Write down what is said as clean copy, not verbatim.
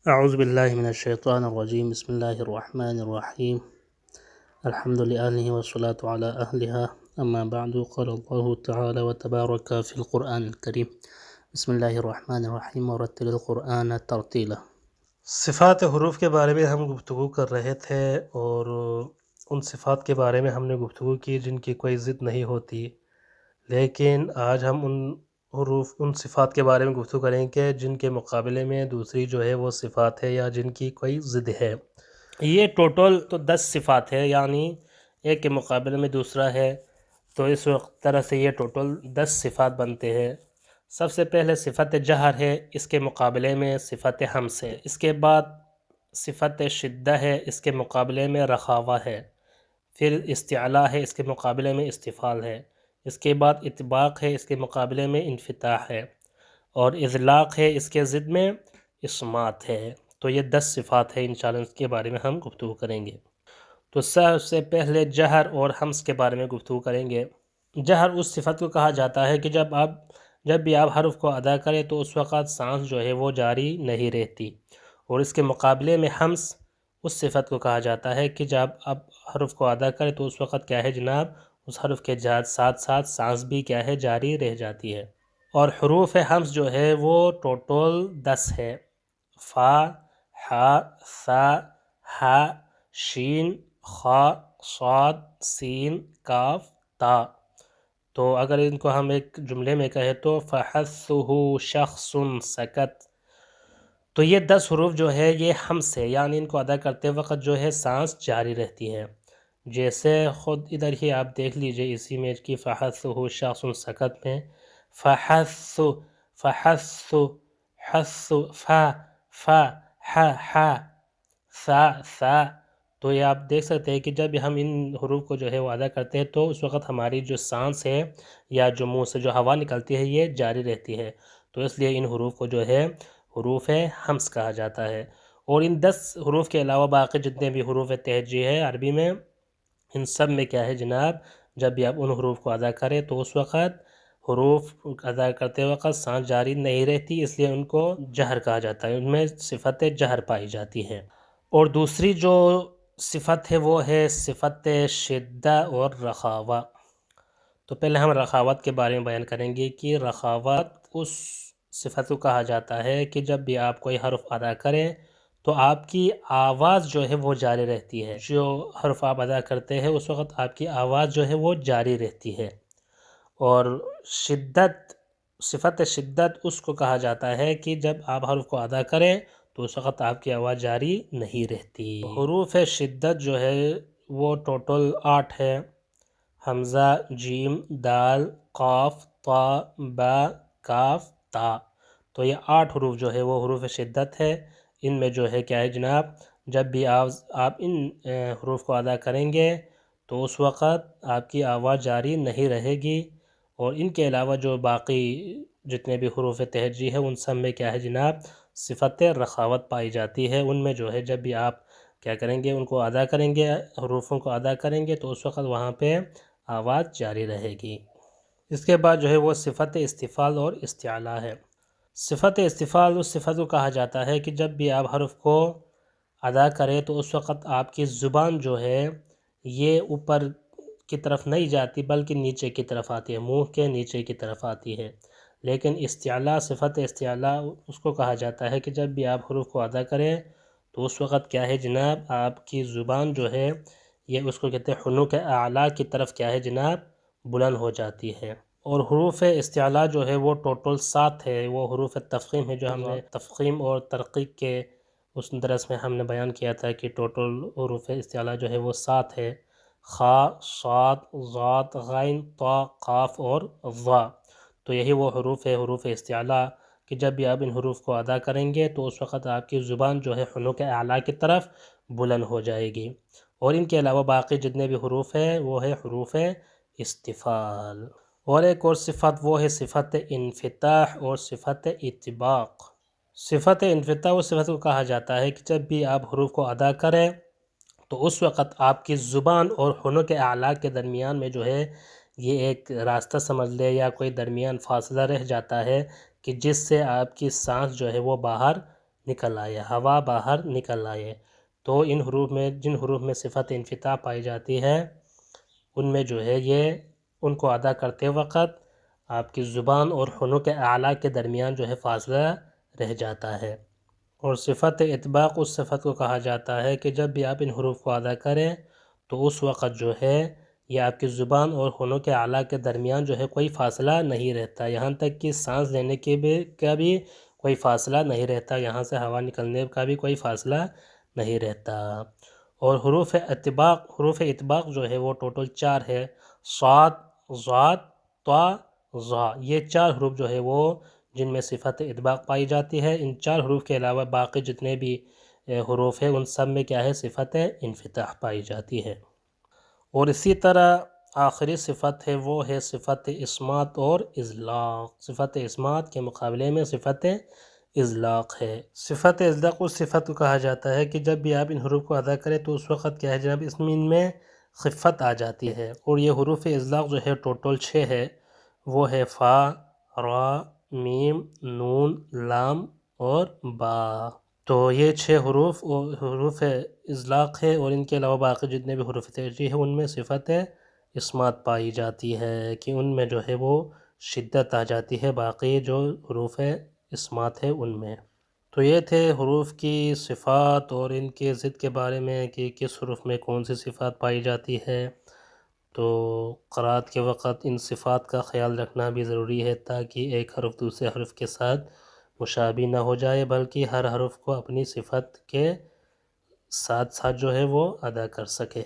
اعوذ باللہ من الشیطان الرجیم بسم اللہ الرحمن الرحیم الحمد للہ والصلاة علی اہلہا اما بعد قال اللہ تعالی وتبارک فی القرآن الکریم بسم اللہ الرحمن الرحیم ورتل القرآن ترتیلا۔ صفات حروف کے بارے میں ہم گفتگو کر رہے تھے اور ان صفات کے بارے میں ہم نے گفتگو کی جن کی کوئی ضد نہیں ہوتی، لیکن آج ہم ان صفات کے بارے میں گفتگو کریں کہ جن کے مقابلے میں دوسری جو ہے وہ صفات ہے یا جن کی کوئی ضد ہے۔ یہ ٹوٹل تو 10 صفات ہے، یعنی ایک کے مقابلے میں دوسرا ہے، تو اس طرح سے یہ ٹوٹل 10 صفات بنتے ہیں۔ سب سے پہلے صفت جہر ہے، اس کے مقابلے میں صفت حمس ہے۔ اس کے بعد صفت شدہ ہے، اس کے مقابلے میں رخاوہ ہے۔ پھر استعلاء ہے، اس کے مقابلے میں استفال ہے۔ اس کے بعد اطباق ہے، اس کے مقابلے میں انفتاح ہے، اور اذلاق ہے، اس کے ضد میں اصمات ہے۔ تو یہ 10 صفات ہے، انشاءاللہ اس کے بارے میں ہم گفتگو کریں گے۔ تو سب سے پہلے جہر اور حمس کے بارے میں گفتگو کریں گے۔ جہر اس صفت کو کہا جاتا ہے کہ جب بھی آپ حرف کو ادا کریں تو اس وقت سانس جو ہے وہ جاری نہیں رہتی، اور اس کے مقابلے میں حمس اس صفت کو کہا جاتا ہے کہ جب آپ حرف کو ادا کریں تو اس وقت کیا ہے جناب، اس حرف کے ساتھ ساتھ سانس بھی کیا ہے جاری رہ جاتی ہے۔ اور حروف حمس جو ہے وہ ٹوٹل 10 ہے۔ فا، حا، ثا، ح، شین، خا، صاد، سین، کاف، تا۔ تو اگر ان کو ہم ایک جملے میں کہیں تو فَحَثُّهُ شَخْصٌ سَكَتَ، تو یہ 10 حروف جو ہے یہ حمس ہے، یعنی ان کو ادا کرتے وقت جو ہے سانس جاری رہتی ہے۔ جیسے خود ادھر ہی آپ دیکھ لیجئے اسی امیج کی فَحَثُّهُ شَخْصٌ سَكَتَ میں فَحَثُّ فَحَثُّ حَثُّ فَ فَ ح ح ثا ثا۔ تو یہ آپ دیکھ سکتے ہیں کہ جب ہم ان حروف کو جو ہے وہ ادا کرتے ہیں تو اس وقت ہماری جو سانس ہے یا جو منہ سے جو ہوا نکلتی ہے یہ جاری رہتی ہے، تو اس لیے ان حروف کو جو ہے حروف حمس کہا جاتا ہے۔ اور ان 10 حروف کے علاوہ باقی جتنے بھی حروف تہجی ہے عربی میں، ان سب میں کیا ہے جناب، جب بھی آپ ان حروف کو ادا کریں تو اس وقت حروف ادا کرتے وقت سانس جاری نہیں رہتی، اس لیے ان کو جہر کہا جاتا ہے، ان میں صفت جہر پائی جاتی ہے۔ اور دوسری جو صفت ہے وہ ہے صفت شدہ اور رخاوہ۔ تو پہلے ہم رخاوت کے بارے میں بیان کریں گے کہ رخاوت اس صفت کو کہا جاتا ہے کہ جب بھی آپ کوئی حرف ادا کریں تو آپ کی آواز جو ہے وہ جاری رہتی ہے، جو حرف آپ ادا کرتے ہیں اس وقت آپ کی آواز جو ہے وہ جاری رہتی ہے۔ اور شدت، صفت شدت اس کو کہا جاتا ہے کہ جب آپ حرف کو ادا کریں تو اس وقت آپ کی آواز جاری نہیں رہتی۔ حروف شدت جو ہے وہ ٹوٹل 8 ہے۔ حمزہ، جیم، دال، قاف، طا، با، کاف، تا۔ تو یہ 8 حروف جو ہے وہ حروف شدت ہے۔ ان میں جو ہے کیا ہے جناب، جب بھی آپ ان حروف کو ادا کریں گے تو اس وقت آپ کی آواز جاری نہیں رہے گی۔ اور ان کے علاوہ جو باقی جتنے بھی حروف تہجی ہے ان سب میں کیا ہے جناب، صفت رخاوت پائی جاتی ہے۔ ان میں جو ہے جب بھی آپ کیا کریں گے، ان کو ادا کریں گے، حروفوں کو ادا کریں گے تو اس وقت وہاں پہ آواز جاری رہے گی۔ اس کے بعد جو ہے وہ صفت استفال اور استعلاء ہے۔ صفت استفال اس صفت کو کہا جاتا ہے کہ جب بھی آپ حرف کو ادا کریں تو اس وقت آپ کی زبان جو ہے یہ اوپر کی طرف نہیں جاتی بلکہ نیچے کی طرف آتی ہے، منہ کے نیچے کی طرف آتی ہے۔ لیکن استعلاء، صفت استعلاء اس کو کہا جاتا ہے کہ جب بھی آپ حروف کو ادا کریں تو اس وقت کیا ہے جناب، آپ کی زبان جو ہے یہ اس کو کہتے ہیں حنک اعلیٰ کی طرف کیا ہے جناب بلند ہو جاتی ہے۔ اور حروف استعلاء جو ہے وہ ٹوٹل 7 ہے۔ وہ حروف تفخیم ہے جو ہم نے تفخیم اور ترقیق کے اس درس میں ہم نے بیان کیا تھا کہ ٹوٹل حروف استعلاء جو ہے وہ 7 ہے۔ خا، صاد، ضاد، غین، طا، قاف اور ظا۔ تو یہی وہ حروف ہے، حروف استعلاء، کہ جب بھی آپ ان حروف کو ادا کریں گے تو اس وقت آپ کی زبان جو ہے حنک اعلیٰ کی طرف بلند ہو جائے گی۔ اور ان کے علاوہ باقی جتنے بھی حروف ہیں وہ ہے حروف استفال۔ اور ایک اور صفت وہ ہے صفت انفتاح اور صفت اطباق۔ صفت انفتاح اس صفت کو کہا جاتا ہے کہ جب بھی آپ حروف کو ادا کریں تو اس وقت آپ کی زبان اور حنک اعلیٰ کے درمیان میں جو ہے یہ ایک راستہ سمجھ لے یا کوئی درمیان فاصلہ رہ جاتا ہے کہ جس سے آپ کی سانس جو ہے وہ باہر نکل آئے، ہوا باہر نکل آئے۔ تو ان حروف میں جن حروف میں صفت انفتاح پائی جاتی ہے ان میں جو ہے یہ ان کو ادا کرتے وقت آپ کی زبان اور حنک اعلیٰ کے درمیان جو ہے فاصلہ رہ جاتا ہے۔ اور صفت اطباق اس صفت کو کہا جاتا ہے کہ جب بھی آپ ان حروف کو ادا کریں تو اس وقت جو ہے یہ آپ کی زبان اور حنک اعلیٰ کے درمیان جو ہے کوئی فاصلہ نہیں رہتا، یہاں تک کہ سانس لینے کا بھی کوئی فاصلہ نہیں رہتا، یہاں سے ہوا نکلنے کا بھی کوئی فاصلہ نہیں رہتا۔ اور حروف اطباق جو ہے وہ ٹوٹل 4 ہے، صاد، ضاد، طا، ظا، یہ 4 حروف جو ہے وہ جن میں صفت اطباق پائی جاتی ہے۔ ان 4 حروف کے علاوہ باقی جتنے بھی حروف ہیں ان سب میں کیا ہے صفت انفتاح پائی جاتی ہے۔ اور اسی طرح آخری صفت ہے وہ ہے صفت اسمات اور اذلاق۔ صفت اسمات کے مقابلے میں صفت اذلاق ہے۔ صفت اذلاق اس صفت کو کہا جاتا ہے کہ جب بھی آپ ان حروف کو ادا کریں تو اس وقت کیا ہے جناب اس میں ان میں خفت آ جاتی ہے۔ اور یہ حروف اذلاق جو ہے ٹوٹل 6 ہے، وہ ہے فا، را، میم، نون، لام اور با۔ تو یہ 6 حروف اذلاق ہے، اور ان کے علاوہ باقی جتنے بھی حروف ترجیح ہیں ان میں صفت اسمات پائی جاتی ہے کہ ان میں جو ہے وہ شدت آ جاتی ہے باقی جو حروف اسمات ہے ان میں۔ تو یہ تھے حروف کی صفات اور ان کے ضد کے بارے میں کہ کس حروف میں کون سی صفات پائی جاتی ہے۔ تو قرأت کے وقت ان صفات کا خیال رکھنا بھی ضروری ہے تاکہ ایک حرف دوسرے حرف کے ساتھ مشابہ نہ ہو جائے، بلکہ ہر حرف کو اپنی صفت کے ساتھ ساتھ جو ہے وہ ادا کر سکے۔